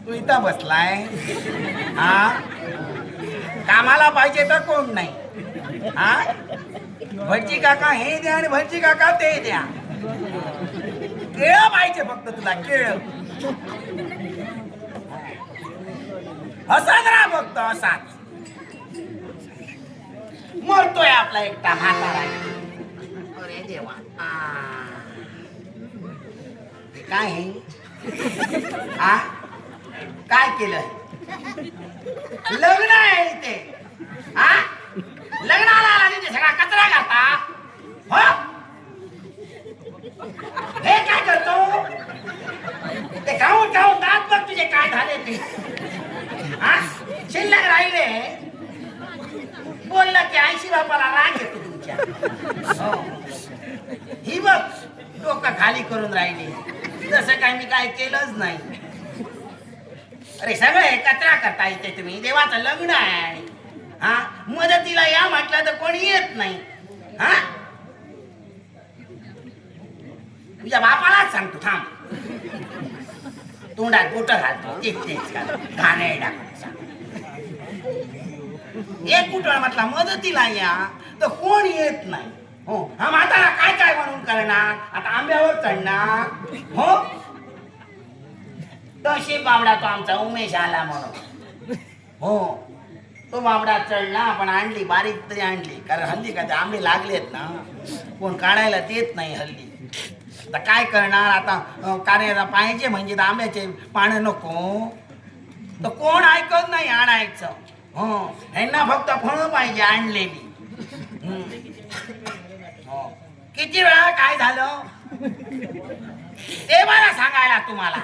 तू इथं बसलाय हा कामाला पाहिजे तर कोण नाही हा भटजी काका हे द्या आणि भटजी काका ते द्या केळं पाहिजे फक्त तुला केळं असाच राहा फक्त असाच मरतोय आपला एकटा म्हातारा अरे देवा ते काय आहे आ काय केलं लग्न आहे इथे हा लग्नाला आला तिथे सगळा कचरा घाता हो हे काय करतो ते खाऊन खाऊन दात बघ तुझे काय झाले ते हा शिल्लक राहिले बोललं की 80 बापाला राग येतो तुमच्या हो. ही बघ डोकं खाली करून राहिली जसं काय मी काय केलंच नाही अरे सगळे कचरा करता येते तुम्ही देवाचं लग्न आहे हा मदतीला या म्हटलं तर कोणी येत नाही हा तुझ्या बापालाच सांगतो थांब तोंडात बोट घालतो तेच घाणे एक कुठं म्हटला मदतीला या तर कोण येत नाही हो हा म्हातारा काय काय म्हणून करणार आता आंब्यावर चढणार हो तशी बाबडा तो आमचा उमेश आला म्हणून हो तो बाबडा चढला आपण आणली बारीक तरी आणली कारण हल्ली का ते आंबे लागलेत ना कोण काढायला देत नाही हल्ली आता काय करणार आता कार्याला पाहिजे म्हणजे आंब्याचे पानं नको तर कोण ऐकत नाही आणायचं हो ह्यांना फक्त फळं पाहिजे आणलेली हो किती वेळा काय झालं ते मला सांगायला तुम्हाला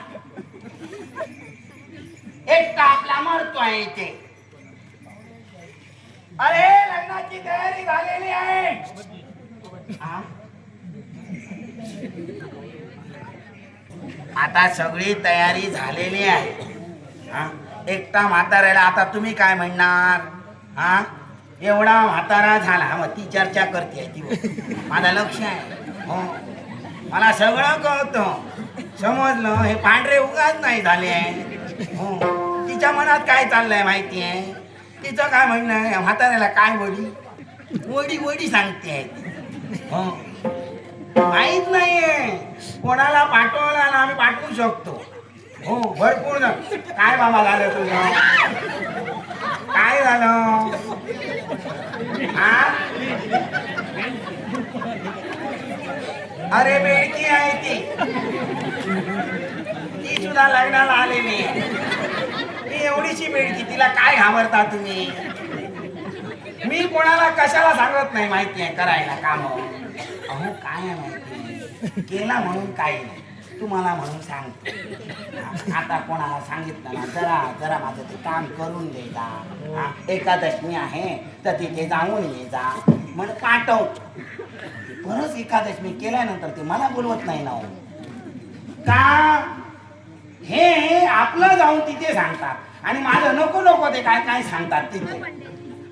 एकटा आपला मरतोय इथे अरे लग्नाची तयारी झालेली आहे आता सगळी तयारी झालेली आहे हा एकटा म्हाताऱ्याला आता तुम्ही काय म्हणणार हा एवढा म्हातारा झाला मग ती चर्चा करते ती माझं लक्ष आहे हो मला सगळं कळतं समजलं हे पांढरे उगाच नाही झाले आहे हो तिच्या मनात काय चाललंय माहिती आहे तिचं काय म्हणणं आहे म्हाताऱ्याला काय वडी वडी सांगते हो माहित नाहीये कोणाला पाठवला ना आम्ही पाठवू शकतो हो भरपूर काय बाबा झालं तुझं काय झालं हा अरे बेडकी आहे ती सुद्धा लग्नाला आलेली ती एवढीशी बेडकी तिला काय घाबरता तुम्ही मी कोणाला कशाला सांगत नाही माहिती आहे करायला काम अहो काय आहे माहिती केला म्हणून काही नाही तुम्हाला म्हणून सांगतो आता कोणाला सांगितलं ना जरा जरा माझं ते काम करून दे जा एकादशमी आहे तर तिथे जाऊन ये जा म्हण पाठव परत एकादशमी केल्यानंतर ते मला बोलवत नाही ना का हे आपलं जाऊन तिथे सांगतात आणि माझं नको नको ते काय काय सांगतात तिथे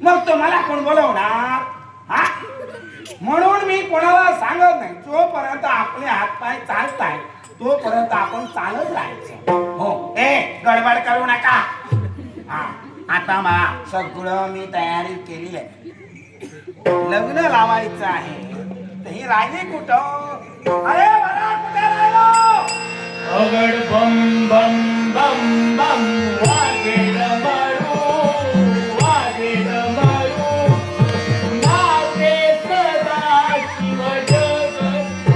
मग तो मला कोण बोलवणार हा म्हणून मी कोणाला सांगत नाही जोपर्यंत आपले हातपाय चालताय तोपर्यंत आपण चालत राहायचं हो ए गडबड करू नका हा आता मला सगळं मी तयारी केली आहे लग्न लावायचं आहे तर हे राहिले कुठं अरे मला कुठे राहिलो अगड बम बम बम बम वागे मारू वागे मारू नाचे सदा शिव जगत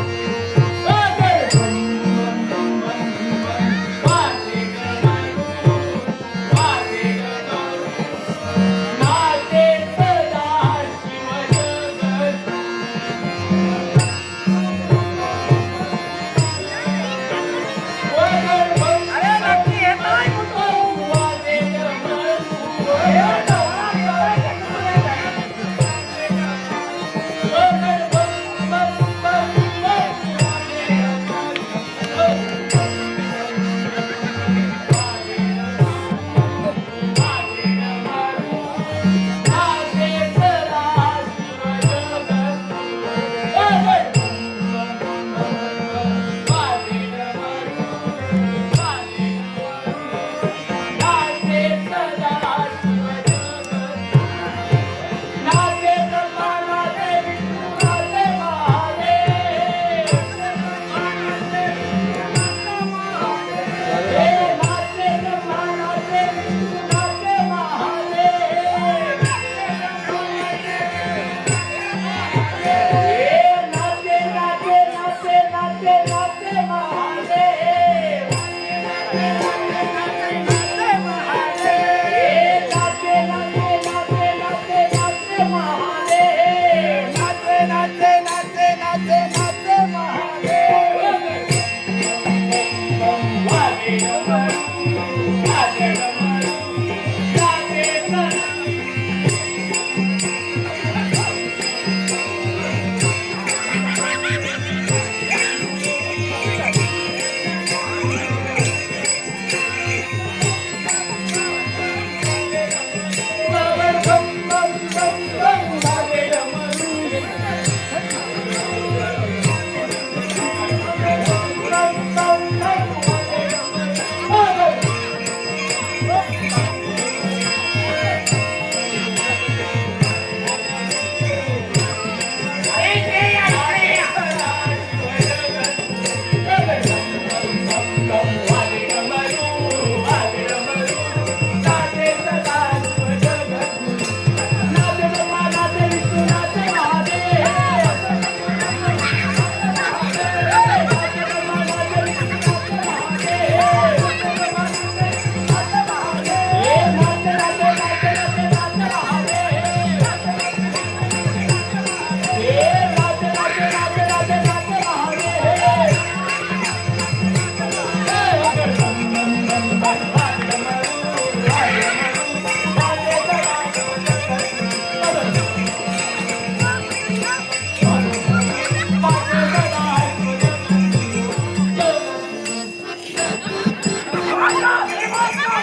अगड बम बम बम बम वागे मारू वागे मारू नाचे सदा शिव जगत अरे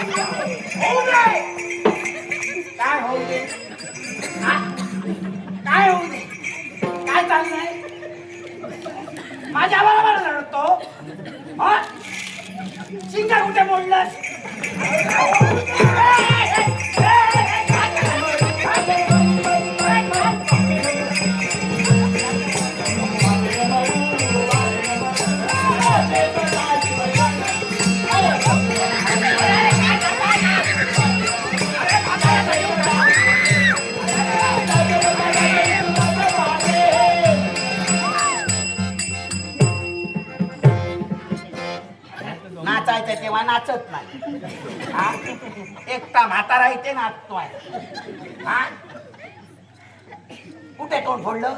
होऊ दे. काय होऊ दे? हा? काय होऊ दे? काय चाललंय? माझ्या बरोबर लढतो हा? शिंगा कुठे मोडलास? नाचायचं तेव्हा नाचत नाही हा? एकटा म्हातारा इथे नाचतोय हा? कुठे तोंड फोडलं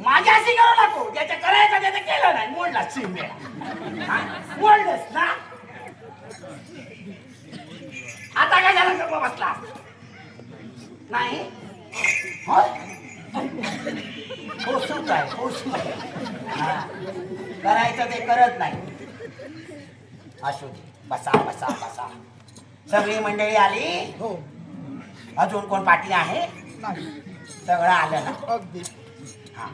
माझ्याशी करू नको. ज्याचं करायचं त्याचं केलं नाही. मोडला शिंगे मोडलंस ना. आता काय झालं गप्प बसला नाही हो होसूच आहे होसूच हा. करायचं ते करत नाही. असू दे. बसा बसा बसा. सगळी मंडळी आली हो अजून कोण पाठी आहे? नाही सगळं आलं ना. अगदी हा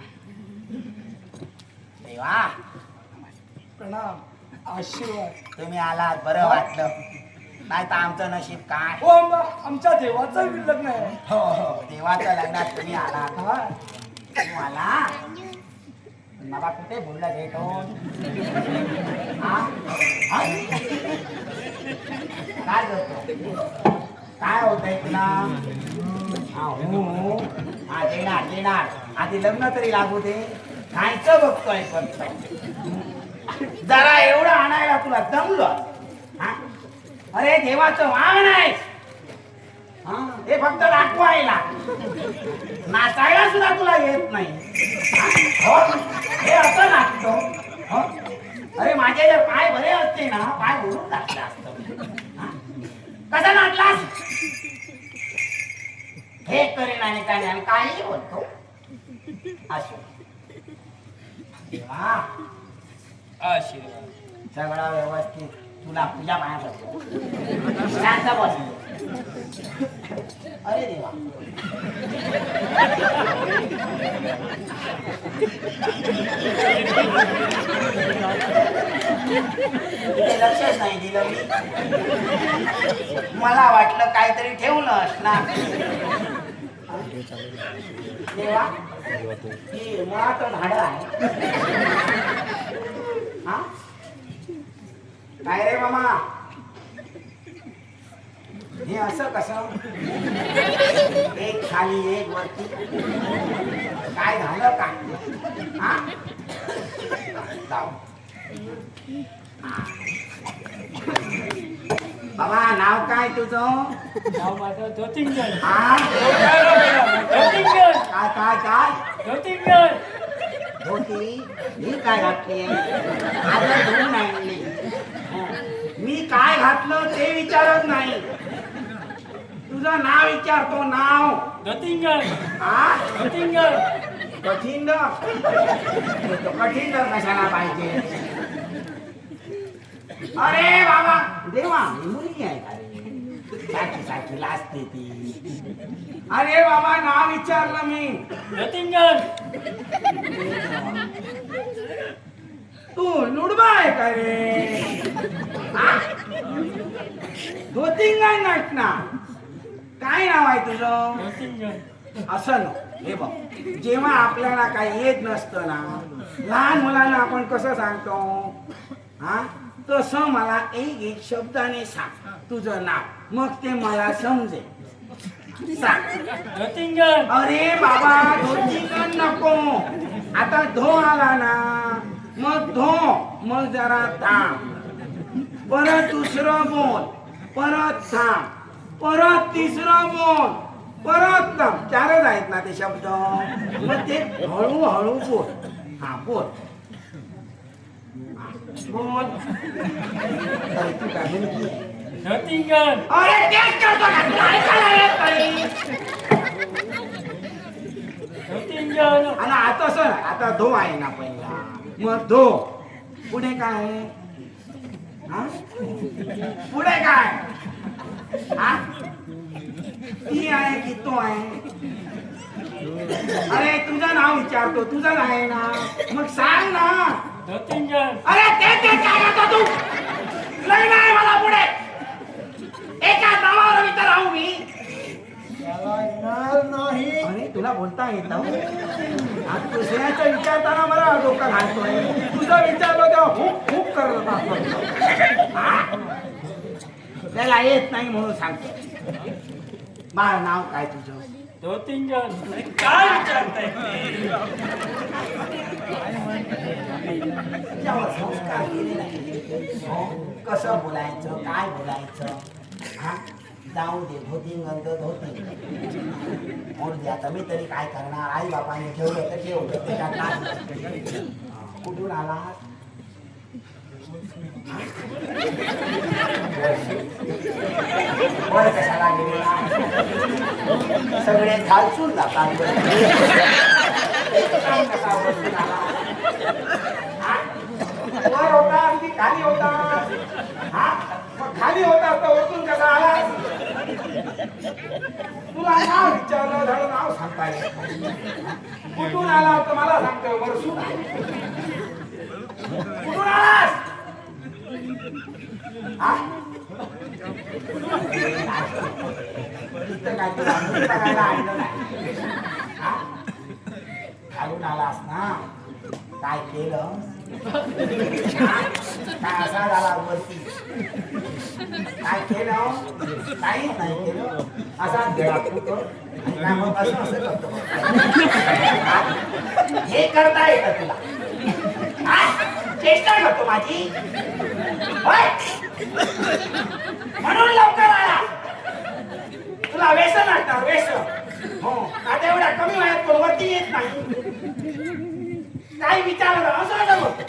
देवा प्रणाम आशीर्वाद तुम्ही आलात बरं वाटलं. नाही तर आमचं नशीब काय. हो आमच्या देवाचा लग्न आहे. हो हो देवाच्या लग्नात तुम्ही आलात. हा तू आला बाबा कुठे बोलला भेटून हा? हा? काय करतो? काय होतंय तुला? हा हो हा देणार देणार. आधी लग्न तरी लागू दे. खायचं बघतोय फक्त. जरा एवढं आणायला तुला जमलं हा? अरे देवाचं वाहन आहे हा? हे फक्त दाखवायला. नाचायला सुद्धा तुला येत नाही हा? हो? हे असं नाचतो हो? अरे माझे जर पाय बरे असते ना पाय ओढून नाचलं असतं हा? कसा नाचलास? हे करेन आणि काय आणि काही बोलतो असो देवा आशीर्वाद सगळं व्यवस्थित. तुला पूजा पाया पडतो. शांत बस. अरे देवा इथे लक्षच नाही दिलं मी. मला वाटलं काहीतरी ठेवलं ना देवा. ही मुळात झाड आहे हा? काय रे मामा हे असं कसं? एक खाली एक वरती. काय झालं काय हा? जाऊ. बाबा नाव काय तुझं? नाव माझं ज्योतिंगन. हा? ज्योतिंगन काय काय काय ज्योतिंगन. धोती मी काय घातली आता धुवून आणली. मी काय घातलं ते विचारत नाही. तुझं नाव विचारतो. नाव ज्योतिंगन हा? ज्योतिंगन. कठीण कठीण कशाला पाहिजे? अरे बाबा देवा ही मुलगी आहे का रे? सारखी सारखी लाजते ती. अरे बाबा नाव विचारलं मी. ज्योतिंगन. तू लुडबा आहे का रे? धोतिंगण नटना. काय नाव आहे तुझं? ज्योतिंगन. असं ना हे बघ जेव्हा आपल्याला काही येत नसतं ना लहान मुलांना आपण कसं सांगतो हा तसं मला एक एक शब्दाने सांग तुझं नाव. मग ते मला समजेल. सांग. ज्योतिंगन. अरे बाबा धोतिंगण नको. आता धो आला ना मग धो. मग जरा थांब. परत दुसरं बोल. परत थांब. परत तिसरं बोल. परत थांब. चारच आहेत ना ते शब्द. मग ते हळूहळू बोल. हा बोल बोल. अरे तू काय म्हणती? ज्योतिंगन. अरे तेच करतो ना तुला ऐकायला येत नाही. ज्योतिंगन. आणि आता सर आता धो आहे ना पहिला. मग धो. पुढे काय आहे? हा? पुढे काय हा? ती आहे की तो आहे? अरे तुझं नाव विचारतो, तुझं आहे ना, मग सांग ना. ज्योतिंजन अरे ते काय करतो तू? लय नाही मला पुढे एका नावावर इथं राहू मी. नाही अरे तुला बोलता येत आज दुसऱ्याचं विचारताना मला डोकं घालतोय. तुझं विचारलं तेव्हा खूप खूप करत होता. हा? त्याला येत नाही म्हणून सांगतो. बाळ नाव काय तुझं? ज्योतिंजन काय विचारताय? तुझ्यावर संस्कार केले नाही. हो? कसं बोलायचं, काय बोलायचं, हा? जाऊ दे, धोती गंध धोती मोड द्या. आता मी तरी काय करणार? आई बापाने ठेवलं तर ठेवलं, त्याच्यात काय. कुठून आलात? वर कशाला गेलेला? सगळे खालसून जातात. कसा वरतून आला? हा? वर होता की खाली होता? हा? मग खाली होता तर वरतून कसा आला? तुला नाव विचारलं झालं, नाव सांगता येत नाही. कुठून आला तर मला सांगतोय वरसून आला. कुठून आलास? हा? इथं काय तुला अंगठी बघायला आणलं नाही? हा? खालून आलास ना? काय केलं? हा? काय असा झाला वरती? काय केलं? काहीच नाही केलं. असा गेला कुठं आणि काय मग असं असं करतो. हा? हे करता येतं तुला? हा? चेष्टा करतो माझी? होय? म्हणून लवकर आला. तुला व्यसन वाटणार, व्यसन. हो, आता एवढ्या कमी वयात कोण वरती येत नाही. काही विचारलं असं असं बोलतो.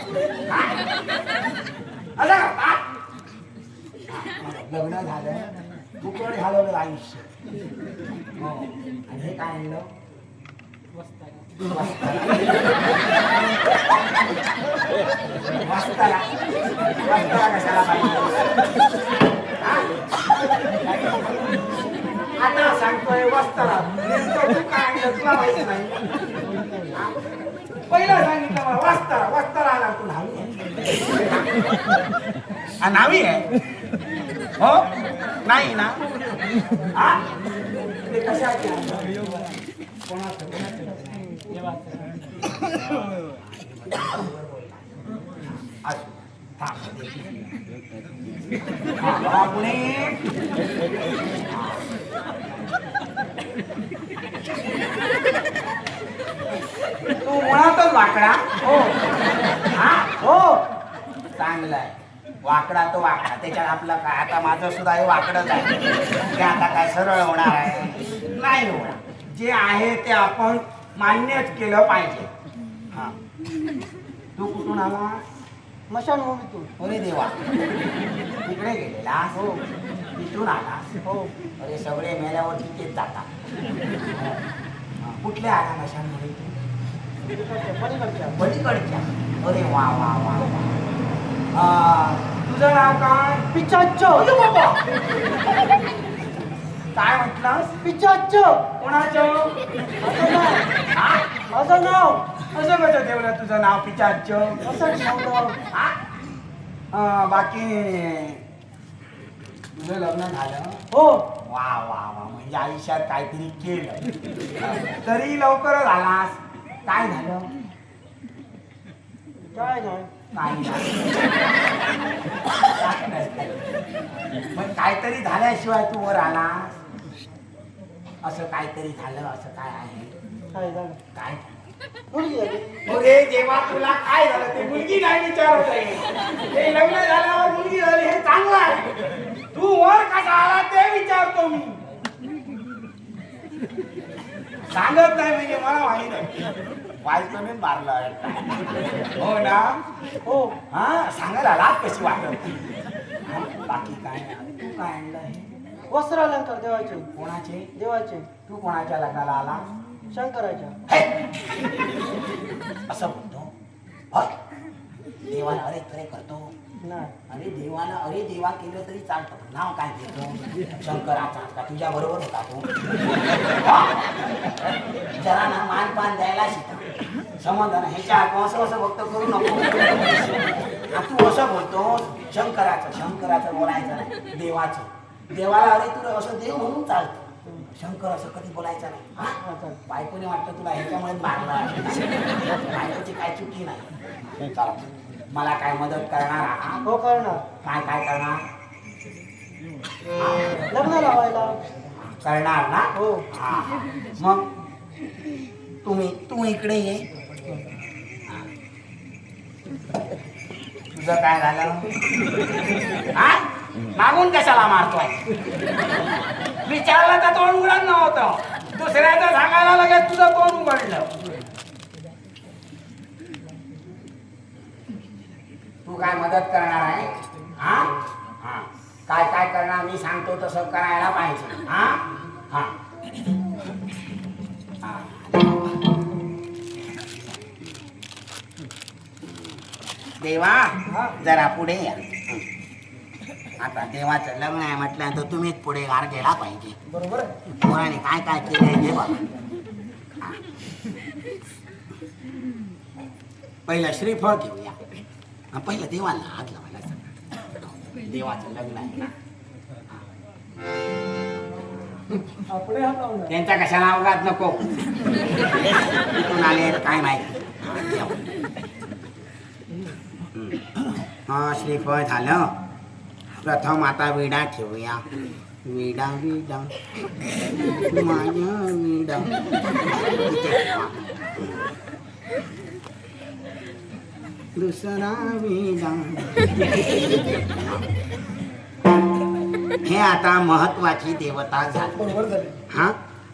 हा? असं करता? लग्न झालं, फुकट घालवलं आयुष्य. हो, आणि हे काय आणलं? वाचताला कशाला पाहिजे? आता सांगतोय वस्ताला. नेमकं तू काय आणलं तुला माहिती नाही. पहिलं सांगितलं मला वस्ताला आला तू न्हावी आहे. न्हावी आहे हो नाही ना? हा? ते कशाचे आणलं? कोणाचं तू मुळातच वाकडा. हो हा हो चांगलाय. वाकडा तो वाकडा, त्याच्यात आपलं काय. आता माझं सुद्धा हे वाकडच आहे. ते आता काय सरळ होणार आहे? नाही होणार. जे आहे ते आपण मान्यच केलं पाहिजे. हा, तू कुठून आला? स्मशानभूमीतून. अरे देवा, तिकडे गेलेला? हो. तिथून आला? हो. अरे सगळे मेल्यावर तिथेच जातात. कुठले आला स्मशानभूमीतून? पलीकडच्या. पलीकडच्या. अरे वा वा वा वा. तुझं नाव काय? पिचाच्च. काय म्हटलंस? पिचाच्च. कोणाचं? असं नाव. असं कसं ठेवलं तुझं नाव पिचाच्च? असं ठेवलं. बाकी तुझं लग्न झालं? हो. वा वा वा, म्हणजे आयुष्यात काहीतरी केलं. तरी लवकर झालास. काय झालं? काय नाही. काही मग काहीतरी झाल्याशिवाय तू वर आलास? असं काहीतरी झालं, असं काय आहे? काय झालं? काय? मुलगी झाली. अरे जेव्हा तुला काय झालं ते मुलगी नाही विचारत आहे. ते लग्न झाल्यावर मुलगी झाली हे चांगलं आहे. तू वर कसा आला ते विचारतो मी. सांगत नाही म्हणजे मला माहित आहे. वाईचं मी मारलं. हो ना? हो. हा, सांगायला आलात कशी वाटत. बाकी काय? तू काय आणलं हे? वस्त्र अलंकार देवाचे. कोणाचे? देवाचे. तू कोणाच्या लग्नाला आला? शंकराच्या. हे! असं बोलतो? देवाला अरे तरे करतो नाही अरे देवाला अरे देवा केलं तरी चालतं पण नाव काय घेतो शंकराचा का तुझ्या बरोबर होता तो जरा ना मान पान द्यायला शिका समज ना ह्याच्या असं असं फक्त करू नको तू असं बोलतो शंकराचं बोलायचं नाही देवाचं देवाला अरे तुला असं देव म्हणून चालतं शंकर असं कधी बोलायचं नाही हा बायकोने वाटतं तुला ह्याच्यामुळे मारला बायकोची काय चुकी नाही चला मला काय मदत करणार आहात? हो करणार काय काय करणार लग्न लावायला करणार ना हो हा मग तू इकडे ये तुझं काय झालं हा मागून कशाला मारतोय विचारलं तर तोंड उघडत नव्हतं दुसऱ्याचं सांगायला लगेच तुझं तोंड उघडलं तू काय मदत करणार आहे हा हा काय काय करणार मी सांगतो तसं करायला पाहिजे हा हा देवा जरा पुढे या आता देवाचं लग्न आहे म्हटल्यानंतर तुम्हीच पुढे गार गेला पाहिजे बरोबर आहे मुलाने काय काय केलंय हे बघा पहिलं श्रीफळ घेऊया पहिलं देवाला हात लावायला देवाचं लग्न आहे ना पुढे हात लावून त्यांचा कशाला अवघात नको कुठून आले काय माहिती हा श्रीफळ झालं प्रथम आता विडा ठेवूया विडा विडा माझ्या विडा दुसरा विडा हे आता महत्वाची देवता झाली बरोबर झाले हा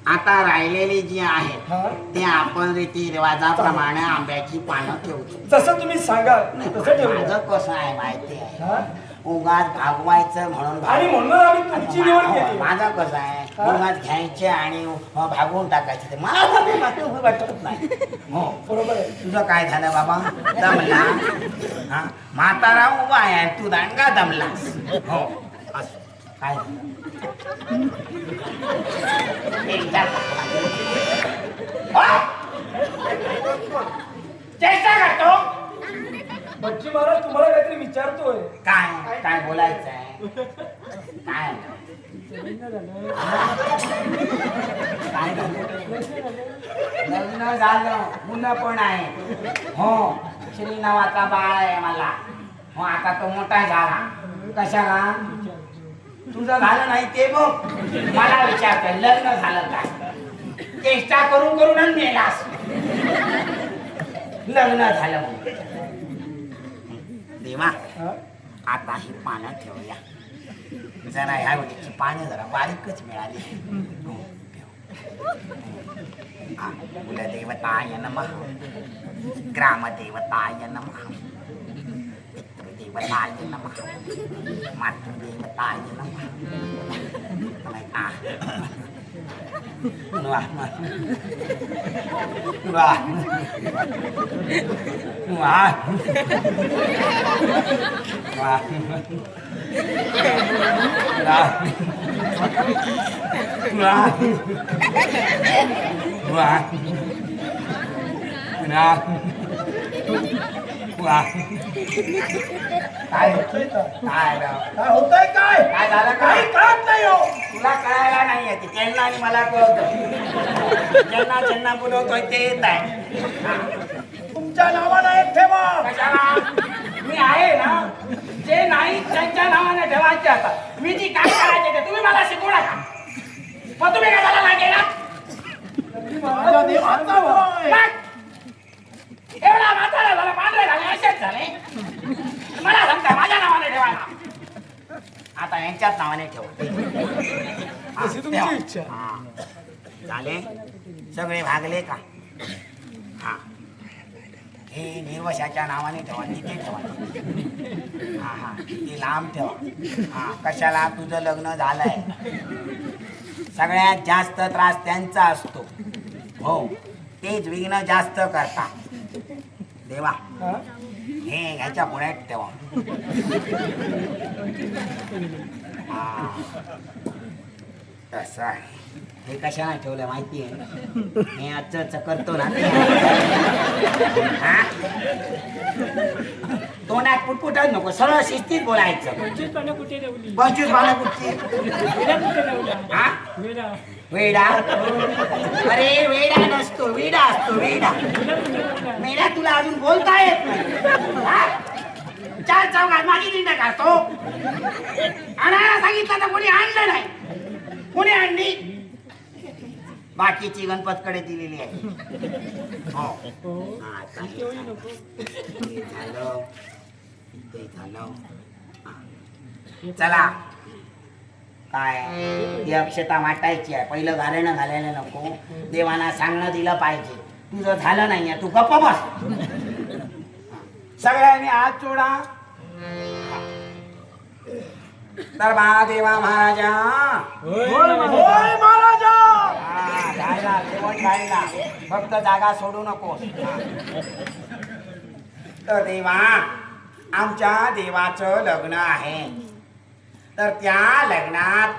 आता राहिलेली जी आहेत हा ते आपण रीतिरिवाजाप्रमाणे आंब्याची पानं ठेवतो जसं तुम्ही सांगाल तसं ठेवलं माझं कसं आहे माहिती आहे हा उगाच भागवायचं म्हणून आणि म्हणून आम्ही तुमची निवड केली माझं कसं आहे उगाच घ्यायचे आणि भागवून टाकायचे ते मला तर वाटत नाही हो बरोबर आहे तुझं काय झालं बाबा दमला हा म्हातारा उभा आहे तू दांडगा दमलास हो असं काय चेष्टा करतो बच्ची महाराज तुम्हाला काहीतरी विचारतोय काय काय बोलायचं आहे काय काय लग्न झालं मुलं पण आहे हो श्री नावाचा बाळ आहे मला हो आता तो मोठा झाला कशाला तुझं झालं नाही ते बघ मला विचारतोय लग्न झालं का चेष्टा करून करूनच मेलास लग्न झालं म्हणून देवा आता ही पानं ठेवूया जरा ह्या वेळेची पानं जरा बारीकच मिळाली कुलदेवताय नमः ग्रामदेवताय नमः पितृदेवताय नमः मातृदेवताय नमः वाह वाह वाह काय होतंय काय काय झालं काही कळत नाही हो तुला कळायला नाही येते त्यांना आणि मला कळत ज्यांना बोलवतोय ते येत आहे तुमच्या नावानं एक ठेवा कशाला मी आहे ना जे नाही त्यांच्या नावाने ठेवायचे आता मी जी काय करायचे ते तुम्ही मला शिकवू नका मग तुम्ही कशाला लागे ना माझा देवाचा होय. एवढा म्हातारा झाला पांढरे झाले असेच झाले मला सांगता माझ्या नावाने ठेवायला आता यांच्याच नावाने ठेव तशी तुमची इच्छा. झाले सगळे भागले का हा हे निर्वशाच्या नावाने ठेवा तिथे ठेवा हा हा ती लांब ठेवा हा कशाला तुझं लग्न झालंय सगळ्यात जास्त त्रास त्यांचा असतो हो तेच विघ्न जास्त करतात देवा हे ह्याच्या पुढ्यात ठेवा. हा. तसं आहे. हे कशाला ठेवलं माहिती आहे? हे आजचं करतो ना ते. हा? तोंडात पुटपुटच नको, सरळ शिस्तीत बोलायचं. 25 पानं कुठे ठेवली? 25 पानं कुठची? वेडा कुठे ठेवला? हा? वेडा. वेडा? अरे वेडा नसतो, वेडा असतो, वेडा. वेडा कुठे ठेवला? वेडा तुला अजून बोलता येत नाही. हा? 4 चौघात माझी दिंड काढतो. आणायला सांगितलं तर कोणी आणलं नाही. कोणी आणली? बाकीची गणपतकडे दिलेली आहे. हो. हा, चालेल, तेवढी चालेल. नको. ते झालं. ते झालं. हा. चला काय ती अक्षता वाटायची आहे. पहिलं घालणं घालायला नको. देवाना सांगणं दिलं पाहिजे. तुझं झालं नाहीये, तू गप्प बस. सगळ्यांनी हात जोडा. तर महादेवा महाराजा. होय महाराजा. हा, गायला जेवण गायला, फक्त जागा सोडू नकोस. तर देवा, आमच्या देवाचं लग्न आहे. तर त्या लग्नात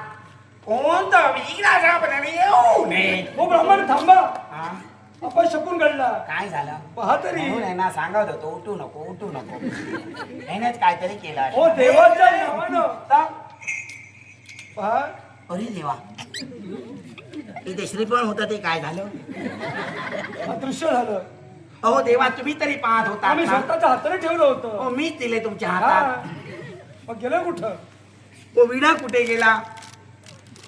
कोणतं विघ्नाप्रमाणे येऊ नये. हो ब्राह्मण थांबा. हा? आपण शकून घडला. काय झालं? पहा तरी. म्हणून यांना सांगत होतो उठू नको, उठू नको. यानेच काहीतरी केलं असेल. हो देवाच्या नावानं. पहा. अरे देवा, इथे श्रीफळ होतं ते काय झालं? अदृश्य झालं. अहो देवा, तुम्ही तरी पाहत होता आम्ही ना? स्वतःच्या हाताने ठेवलं होतं. हो, मीच दिले तुमच्या हा. हातात. मग गेलं कुठं? तो विडा कुठे गेला?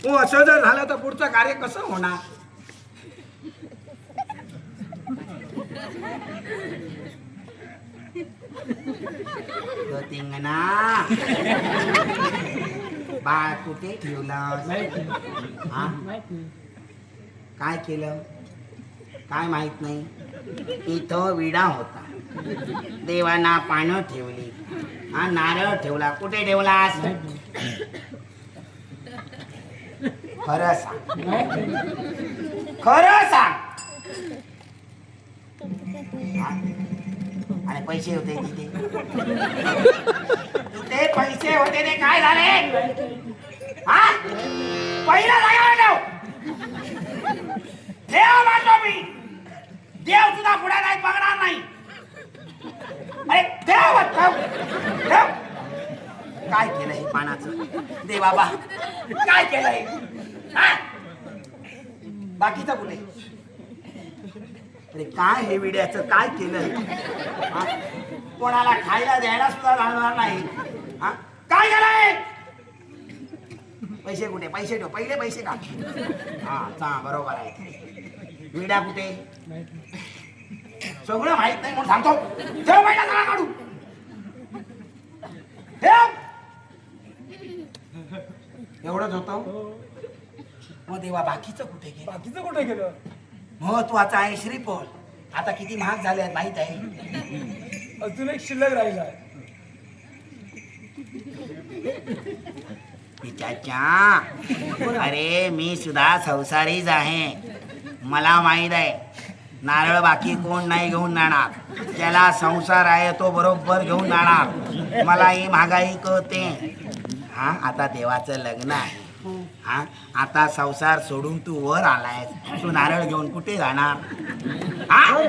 हो, असं जर झालं तर पुढचं कार्य कसं होणार? तिंगणा, बाळ कुठे ठेवलं? माहिती हा? माहित नाही. काय केलं? काय माहित नाही. इथं विडा होता. देवांना पानं ठेवली. हा, नारळ ठेवला. कुठे ठेवलास? खरं सांग, माहित नाही. खरं सांग. हा? आणि पैसे होते तिथे? तिथे पैसे होते ते काय झाले? हा? पहिला जागा ठेव. देव मानतो मी. देव सुद्धा पुढे नाही बघणार नाही. अरे देव ठेव. काय केलं हे पानाचं? दे बाबा, काय केलंय? हा? बाकीचं कुठे? अरे काय हे विड्याचं काय केलं? हा? कोणाला खायला द्यायला सुद्धा जाणार नाही. हा? काय केलंय? पैसे कुठे? पैसे ठेव, पहिले पैसे काढ. हा, चा बरोबर आहे. विडा कुठे? माहित नाही. सगळं माहित नाही म्हणून सांगतो. ठेव पहिला, चला काढू. ठेव. एवढंच होतं. मग देवा बाकीचं कुठे गेलं? बाकीचं कुठे गेलं? महत्वाचं आहे श्रीफळ. आता किती महाग झाले आहेत माहित आहे? अजून एक शिल्लक राहिला. पिचाच्या, अरे मी सुद्धा संसारीच आहे. मला माहित आहे नारळ बाकी कोण नाही घेऊन जाणार. त्याला संसार आहे तो बरोबर घेऊन जाणार. मला ही महागाई कळते. हा, आता देवाचं लग्न आहे. हा, आता संसार सोडून तू वर आलाय. तू नारळ घेऊन कुठे जाणार? हा,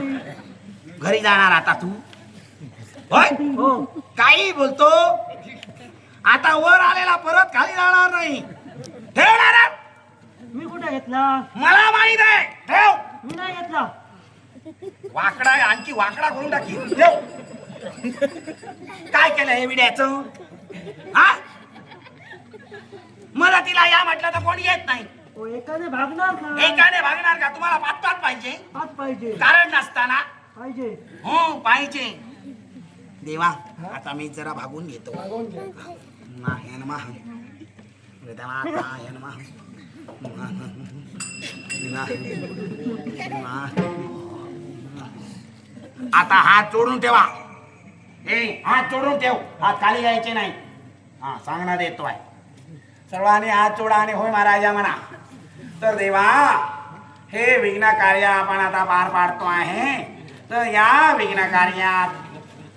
घरी जाणार आता तू? होय, काही बोलतो. आता वर आलेला परत खाली जाणार नाही. ठेव नारळ. मी कुठे घेतला? मला माहित आहे. ठेव. मी नाही घेतला. वाकडा आहे, आणखी वाकडा करून टाकी. ठेव. काय केलं हे विड्याचं? हा, मदतीला या म्हटलं तर कोणी येत नाही. ओ, एकाने भागणार का? एकाने भागणार का? तुम्हाला पाच पाहिजे? हात पाहिजे. कारण नसताना पाहिजे. हो पाहिजे. देवा, आता मी जरा भागून घेतो. मागवून घ्या. नारायण नमः. नारायण नमः. आता हात जोडून ठेवा. हात जोडून ठेव. हात खाली घ्यायचे नाही. हा, सांगण्यात येतो आहे. सर्वांनी हात जोडा आणि होय महाराजा म्हणा. तर देवा, हे विघ्न कार्य आपण आता पार पाडतो आहे. तर या विघ्न कार्यात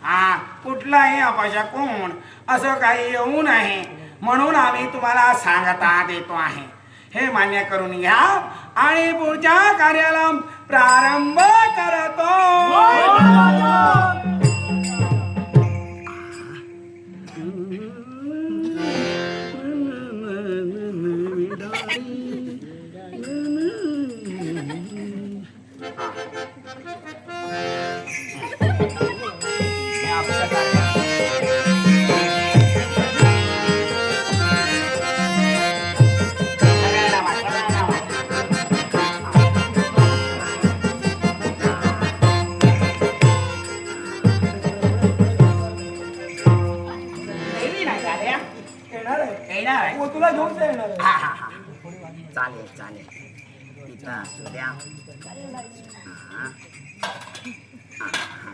हा कुठलाही अपशकून असं काही येऊ नये म्हणून आम्ही तुम्हाला सांगता देतो आहे. हे मान्य करून घ्या आणि पुढच्या कार्याला प्रारंभ करतो. हे आपलं कार्य. सगळ्यांना वाट, सगळ्यांना वाट. नेहमी नाही झाल्या. येणार आहे येणार आहे. हो, तुला घेऊन तर येणार हा आहे. हा हा चालेल चालेल इथं असू द्या. हा. हा, हा.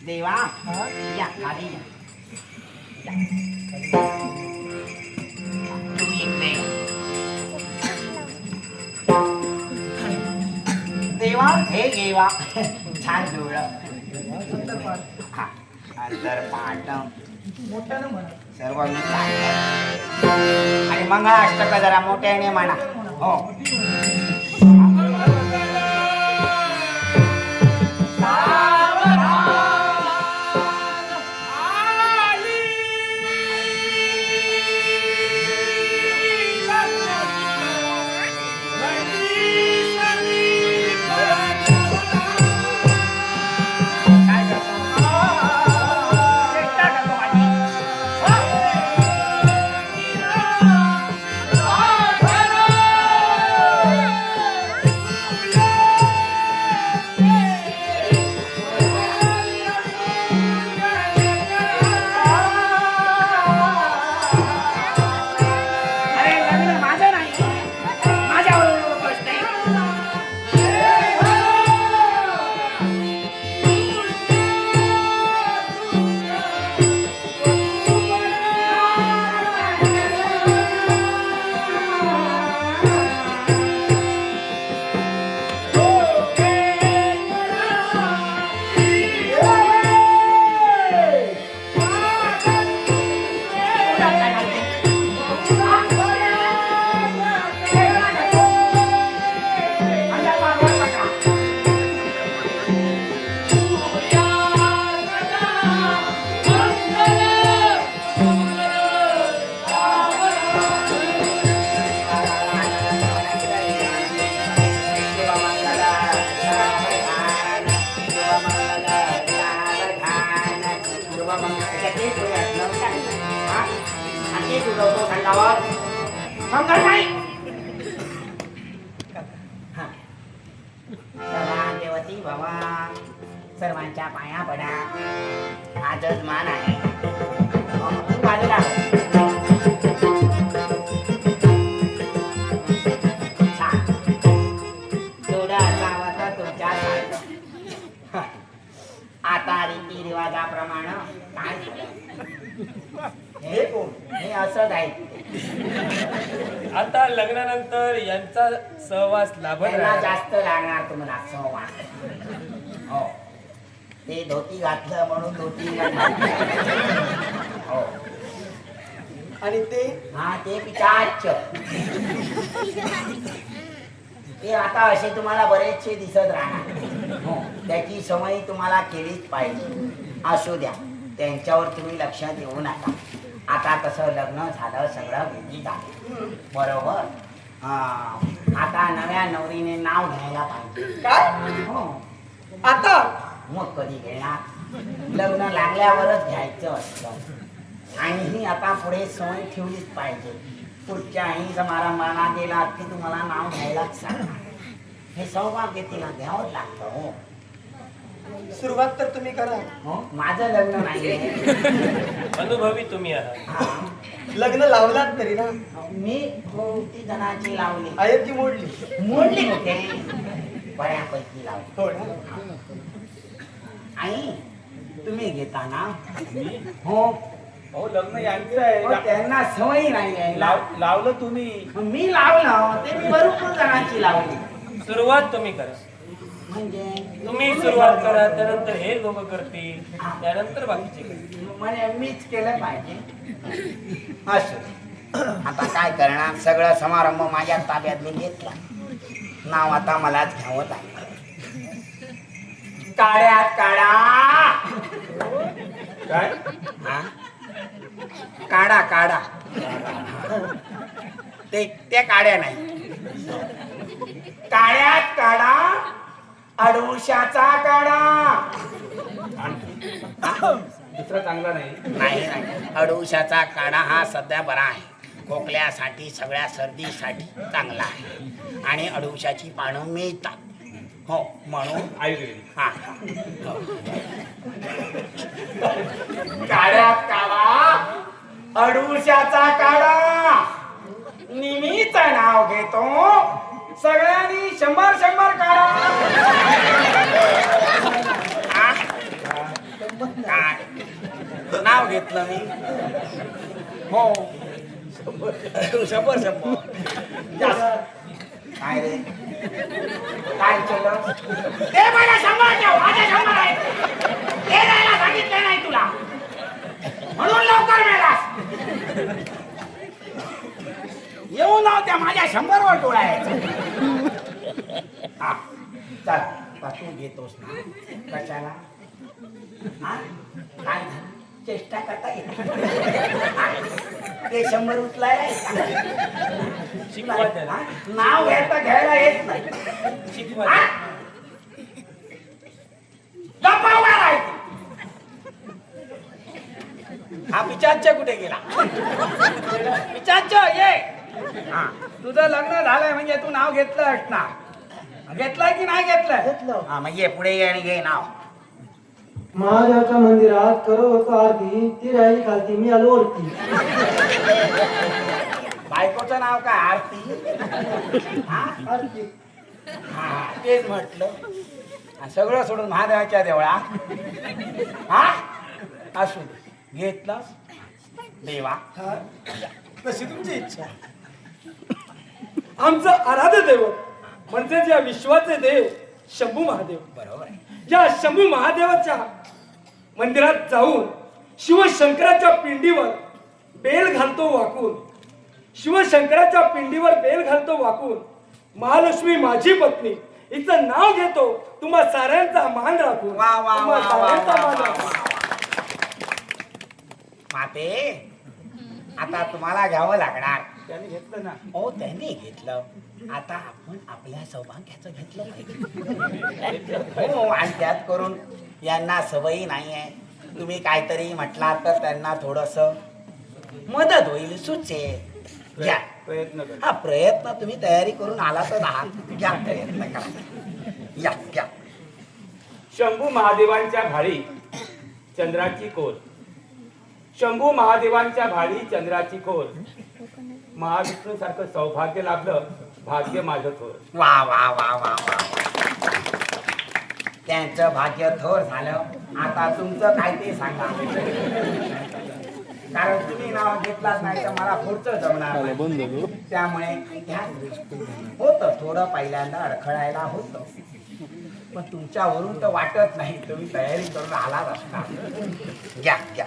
देवा हा? या खाली या. तुम्ही इकडे या. देवा हे देवा छान जुळलं. सुंदर पाठ. हा अंतर पाठ मोठ्यानं म्हणा. सर्व मी चाललंय आणि मंगळाष्टक जरा मोठ्याने म्हणा. हो काय करतो? चेष्टा करतो माझी. अरे लग्न माझं नाही, माझ्यावर गोष्ट आहे. समजत नाही. चला देवती बाबा सर्वांच्या पाया पडा. आजच मान आहे. तू बाजूला हो. छान. जोडा असावा तर तुमच्या सारखं. आता रीतिरिवाजाप्रमाणे काय झालं? हे कोण? हे असंच आहे. आता लग्नानंतर यांचा सहवास लाभत त्यांना राहिला. जास्त लागणार तुम्हाला सहवास. हो ते धोती घातलं म्हणून धोती हो आणि ते हा ते पिचाच. ते आता असे तुम्हाला बरेचसे दिसत राहणार. हो त्याची सवय तुम्हाला केलीच पाहिजे. असू द्या त्यांच्यावर तुम्ही लक्ष देऊ नका. आता तसं लग्न झालं सगळं विधी झालं बरोबर. आता नव्या नवरीने नाव घ्यायला पाहिजे. काय हो आता मग कधी घेणार? लग्न लागल्यावरच घ्यायचं असतं आणि ही आता पुढे सवय ठेवलीच पाहिजे. पुढच्याही समारंभाला गेला की तुम्हाला नाव घ्यायलाच सांगणार. हे सौभाग्य तिला घ्यावंच लागतं. हो सुरुवात तर तुम्ही करा. हो माझं लग्न नाही. अनुभवी तुम्ही आहात. हा. लग्न लावलात तरी ना. मी कोणती जणांची लावली? आयतची मोडली. मोडली होते बऱ्यापैकी लावली. हो ना. आई तुम्ही घेता ना? हो हो लग्न यांचं आहे. हो, त्यांना सवय नाही आहे. लावलं तुम्ही. मी लावलं ते मी भरपूर जणांची लावली. सुरुवात तुम्ही करा. म्हणजे तुम्ही सुरुवात करा, त्यानंतर हे लोक करतील, त्यानंतर बाकीचे करतील. म्हणे मीच केलं पाहिजे असं. आता काय करणार, सगळं समारंभ माझ्या ताब्यात मी घेतला. नाव आता मलाच घ्यावं लागलं. काड्यात काढा. काय हा? काढा काढा. ते काड्या नाही, काड्यात काढा, अडुशाचा काढा. दुसरा चांगला नाही. नाही नाही, अडुशाचा काढा हा सध्या बरा आहे. खोकल्यासाठी, सगळ्या सर्दीसाठी चांगला आहे. आणि अडुशाची पानं मिळतात. हो, म्हणून आयुर्वेदिक. हा. काड्यात काढा, अडुशाचा काढा. निमीच नाव घेतो, सगळ्यांनी 100 काढा. हा? काय नाव घेतलं मी? हो, 100. काय रे, काय केलं? ते मला 100 ठेव, माझ्या 100 आहे. ते द्यायला सांगितलं नाही तुला, म्हणून लवकर मिळालास. येऊ नव्हत्या माझ्या 100 वर डोळायचं. हा, चल तू घेतोस ना, कशाला? हा? काय झालं? चेष्टा करता येत ते 100 उचलाय. शिकवा त्याला. नाव घ्यायला येत नाही. शिकवा. हा? गप्पा उभा राहायची. हा पिचाच्च कुठे गेला? पिचाच्च ये. हा, तुझं लग्न झालंय म्हणजे तू नाव घेतलं असणार. घेतलंय की नाही घेतलंय? घेतलं. हा, मग ये पुढे ये आणि घे नाव. महादेवाच्या मंदिरात करत होतो आरती, ती राहिली खालती, मी आलो वरती. बायकोचं नाव काय? आरती. हा? आरती. हा, तेच म्हटलं. हा, सगळं सोडून महादेवाच्या देवळा. हा, असू दे. घेतलंस देवा. हा, तशी तुमची इच्छा. आमचं आराध्य दैवत म्हणजे या विश्वाचे देव शंभू महादेव. बरोबर आहे. या शंभू महादेवाच्या मंदिरात जाऊन शिवशंकराच्या पिंडीवर बेल घालतो वाकून, शिवशंकराच्या पिंडीवर बेल घालतो वाकून, महालक्ष्मी माझी पत्नी हिचं नाव घेतो, तुम्हा साऱ्यांचा मान राखून. वा वा वा तुम्हा वा साऱ्यांचा वा मान वा राखून. माते, आता तुम्हाला घ्यावं लागणार. त्यांनी घेतलं ना. हो, त्यांनी घेतलं. आता आपण आपल्या सौभाग्याचं घेतलं पाहिजे. हो, आणि त्यात करून यांना सवयी नाही आहे. तुम्ही काहीतरी म्हटलात तर त्यांना थोडस मदत होईल, सुचेल. घ्या प्रयत्न कर. हा प्रयत्न तुम्ही तयारी करून आलातच आहात. घ्या, प्रयत्न करा. या घ्या. शंभू महादेवांच्या भाळी चंद्राची कोर, शंभू महादेवांच्या भाळी चंद्राची कोर, महाविष्णू सारखं सौभाग्य लाभलं, भाग्य माझं थोर. वा वा वा वा वा. त्यांचं भाग्य थोर झालं. आता तुमचं काय ते सांगा, कारण तुम्ही नाव घेतलाच नाही तर मला पुढचं जमणार नाही. त्यामुळे होतं थोडं, पहिल्यांदा अडखळायला होतं, पण तुमच्यावरून तर वाटत नाही. तुम्ही तयारी करून आलाच असणार. घ्या घ्या.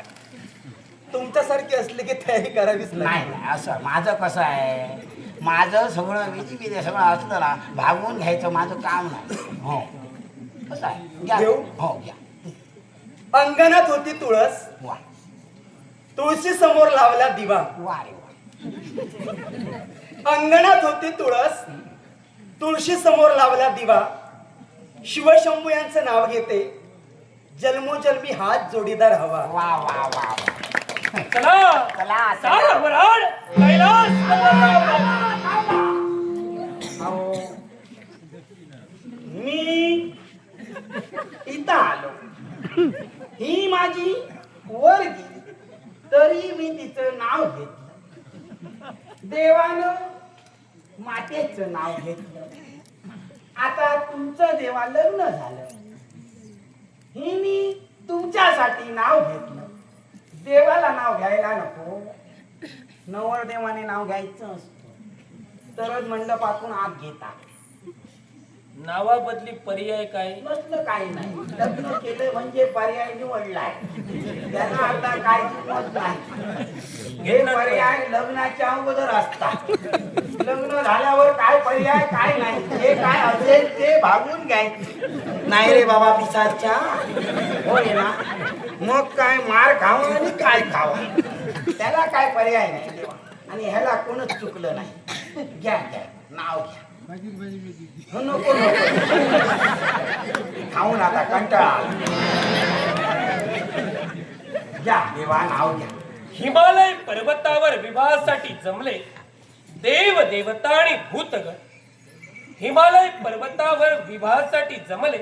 तुमच्यासारखे असले की तयारी करावीच नाही नाही, असं माझं कसं आहे, माझं सगळं विधी सगळं असलं ना, भागवून घ्यायचं माझं काम नाही. हो, कसं आहे. घ्या. घेऊ? हो घ्या. अंगणात होती तुळस, वा तुळशी समोर लावला दिवा. वा रे वा. अंगणात होती तुळस, तुळशी समोर लावला दिवा. शिवशंभू यांचं नाव घेते, जन्मोजन्मी हात जोडीदार हवा. वा वा वा वा. चला चला चला वराड, कैलास अहो, मी इथं आलो, ही माझी वर गेली तरी मी तिचं नाव घेतलं. देवानं मातेचं नाव घेतलं. आता तुमचं देवा लग्न झालं, ही मी तुमच्यासाठी नाव घेतलं. देवाला नाव घ्यायला नको, नवरदेवाने नाव घ्यायचं असतं, तरच मंडपातून आत घेता. नावाबदली पर्याय काय? नसलं काही नाही. लग्न केलं म्हणजे पर्याय निवडलाय. त्याला आता काय किंमत नाही. हे पर्याय लग्नाच्या अगोदर असतात. लग्न झाल्यावर काय पर्याय काय नाही. जे काय असेल ते भागून घ्यायचे. नाही रे बाबा पिसाच्या, होय ना? मग काय मार खावा आणि काय खावा, त्याला काय पर्याय नाही देवा. आणि ह्याला कोणच चुकलं नाही. घ्या घ्या नाव घ्या. नको नको खाऊन आता कंटाळा. घ्या देवा नाव घ्या. हिमालय पर्वतावर विवाहासाठी जमले देव देवता आणि भूतगण. हिमालय पर्वतावर विवाहासाठी जमले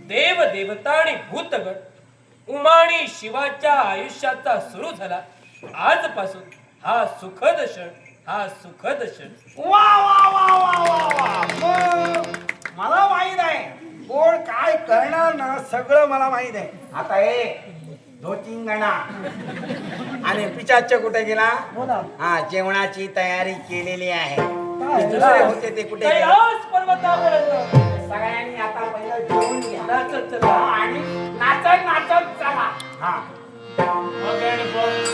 देव देवता आणि भूतगण. उमा आणि शिवाच्या आयुष्याचा सुरू झाला आजपासून हा सुखद क्षण, हा सुखद क्षण. वा वा वा वा वा वा. मग मला माहित आहे कोण काय करणार ना, सगळं मला माहित आहे. आता हे धोतिंगणा आणि पिचाच्च कुठे गेला? बोला. हा जेवणाची तयारी केलेली आहे. काय? दुसरे होते ते कुठे गेले? कैलास पर्वतापर्यंत सगळ्यांनी आता पहिलं जेवून घ्या. नाचत चला. आणि नाचत नाचत चला. हा मग आणि बघ